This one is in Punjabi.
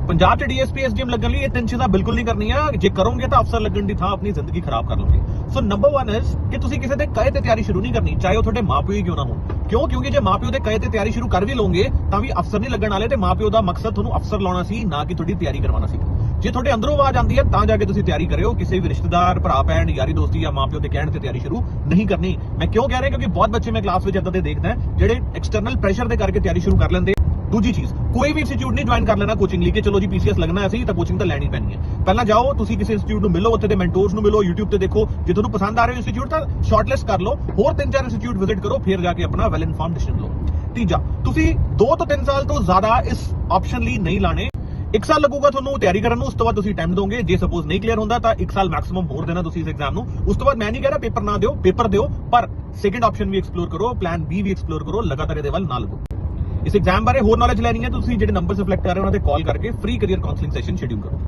ਪੰਜਾਬ 'ਚ ਡੀਐਸਪੀ ਐਸਡੀਐਮ ਲੱਗਣ ਲਈ ਇਹ ਤਿੰਨ ਚੀਜ਼ਾਂ ਬਿਲਕੁਲ ਨਹੀਂ ਕਰਨੀਆਂ। ਜੇ ਕਰੋਗੇ ਤਾਂ ਅਫਸਰ ਲੱਗਣ ਦੀ ਥਾਂ ਆਪਣੀ ਜ਼ਿੰਦਗੀ ਖਰਾਬ ਕਰ ਲਓਗੇ। ਸੋ ਨੰਬਰ 1 ਇਜ਼ ਕਿ ਤੁਸੀਂ ਕਿਸੇ ਦੇ ਕਹੇ ਤੇ ਤਿਆਰੀ ਸ਼ੁਰੂ ਨਹੀਂ ਕਰਨੀ, ਚਾਹੇ ਉਹ ਤੁਹਾਡੇ ਮਾਪਿਓ ਹੀ ਕਿਉਂ ਨਾ ਹੋਣ। ਕਿਉਂ? ਕਿਉਂਕਿ ਜੇ ਮਾਪਿਓ ਦੇ ਕਹੇ ਤੇ ਤਿਆਰੀ ਸ਼ੁਰੂ ਕਰ ਵੀ ਲਓਗੇ ਤਾਂ ਵੀ ਅਫਸਰ ਨਹੀਂ ਲੱਗਣ ਵਾਲੇ, ਤੇ ਮਾਪਿਓ ਦਾ ਮਕਸਦ ਤੁਹਾਨੂੰ ਅਫਸਰ ਲਾਉਣਾ ਸੀ, ਨਾ ਕਿ ਤੁਹਾਡੀ ਤਿਆਰੀ ਕਰਵਾਉਣਾ ਸੀ। ਜੇ ਤੁਹਾਡੇ ਅੰਦਰੋਂ ਆਵਾਜ਼ ਆਉਂਦੀ ਹੈ ਤਾਂ ਜਾ ਕੇ ਤੁਸੀਂ ਤਿਆਰੀ ਕਰਿਓ। ਕਿਸੇ ਵੀ ਰਿਸ਼ਤੇਦਾਰ, ਭਰਾ ਭੈਣ, ਯਾਰੀ ਦੋਸਤੀ ਜਾਂ ਮਾਪਿਓ ਦੇ ਕਹਿਣ ਤੇ ਤਿਆਰੀ ਸ਼ੁਰੂ ਨਹੀਂ ਕਰਨੀ। ਮੈਂ ਕਿਉਂ ਕਹਿ ਰਿਹਾ? ਕਿਉਂਕਿ ਬਹੁਤ ਬੱਚੇ ਮੈਂ ਕਲਾਸ ਵਿੱਚ ਇਦਾਂ ਦੇ ਦੇਖਦਾ ਜਿਹੜੇ ਐਕਸਟਰਨਲ ਪ੍ਰੈਸ਼ਰ ਦੇ ਕਰਕੇ ਤਿਆਰੀ ਸ਼ੁਰੂ ਕਰ ਲੈਂਦੇ। ਦੂਜੀ ਚੀਜ਼, ਕੋਈ ਵੀ ਇੰਸਟੀਚਿਊਟ ਨਹੀਂ ਜੁਆਇਨ ਕਰ ਲੈਣਾ ਕੋਚਿੰਗ ਲਈ ਕਿ ਚਲੋ ਜੀ ਪੀਸੀਐਸ ਲੱਗਣਾ ਅਸੀਂ ਤਾਂ ਕੋਚਿੰਗ ਤਾਂ ਲੈਣੀ ਪੈਣੀ ਹੈ। ਪਹਿਲਾਂ ਜਾਓ, ਤੁਸੀਂ ਕਿਸੇ ਇੰਸਟੀਚਿਊਟ ਨੂੰ ਮਿਲੋ, ਉੱਥੇ ਦੇ ਮੈਂਟੋਰਸ ਨੂੰ ਮਿਲੋ, YouTube ਤੇ ਦੇਖੋ। ਜੇ ਤੁਹਾਨੂੰ ਪਸੰਦ ਆ ਰਿਹਾ ਇੰਸਟੀਚਿਊਟ ਤਾਂ ਸ਼ਾਰਟਲਿਸਟ ਕਰ ਲਓ, ਹੋਰ 3-4 ਇੰਸਟੀਚਿਊਟ ਵਿਜ਼ਿਟ ਕਰੋ, ਫਿਰ ਜਾ ਕੇ ਆਪਣਾ ਵੈਲ ਇਨਫਾਰਮਡ ਡਿਸੀਜਨ ਲਓ। ਤੀਜਾ, ਤੁਸੀਂ 2 ਤੋਂ 3 ਸਾਲ ਤੋਂ ਜ਼ਿਆਦਾ ਇਸ ਆਪਸ਼ਨ ਲਈ ਨਹੀਂ ਲਾਣੇ। 1 ਸਾਲ ਲੱਗੂਗਾ ਤੁਹਾਨੂੰ ਤਿਆਰੀ ਕਰਨ ਨੂੰ, ਉਸ ਤੋਂ ਬਾਅਦ ਤੁਸੀਂ ਟਾਈਮ ਦੋਗੇ। ਜੇ ਸਪੋਜ਼ ਨਹੀਂ ਕਲੀਅਰ ਹੁੰਦਾ ਤਾਂ 1 ਸਾਲ ਮੈਕਸਿਮਮ ਹੋਰ ਦੇਣਾ ਤੁਸੀਂ ਇਸ ਐਗਜ਼ਾਮ ਨੂੰ। ਉਸ ਤੋਂ ਬਾਅਦ ਮੈਂ ਨਹੀਂ ਕਹਿ ਰਿਹਾ ਪੇਪਰ ਨਾ ਦਿਓ, ਪੇਪਰ ਦਿਓ, ਪਰ ਸੈਕੰਡ ਆਪਸ਼ਨ ਵੀ ਐਕਸਪਲੋਰ ਕਰੋ, ਪਲਾਨ ਬੀ ਵੀ ਐਕਸਪਲੋਰ ਕਰੋ, ਲਗਾਤਾਰ ਇਹਦੇ ਵੱਲ ਨਾ ਲੱਗੋ। ਇਸ ਐਗਜ਼ਾਮ ਬਾਰੇ ਹੋਰ ਨੌਲੇਜ ਲੈਣੀ ਹੈ ਤੁਸੀਂ ਜਿਹੜੇ ਨੰਬਰ ਸਿਲੈਕਟ ਕਰ ਰਹੇ ਹੋ ਉਹਨਾਂ ਤੇ ਕਾਲ ਕਰਕੇ free career counselling session schedule ਕਰੋ।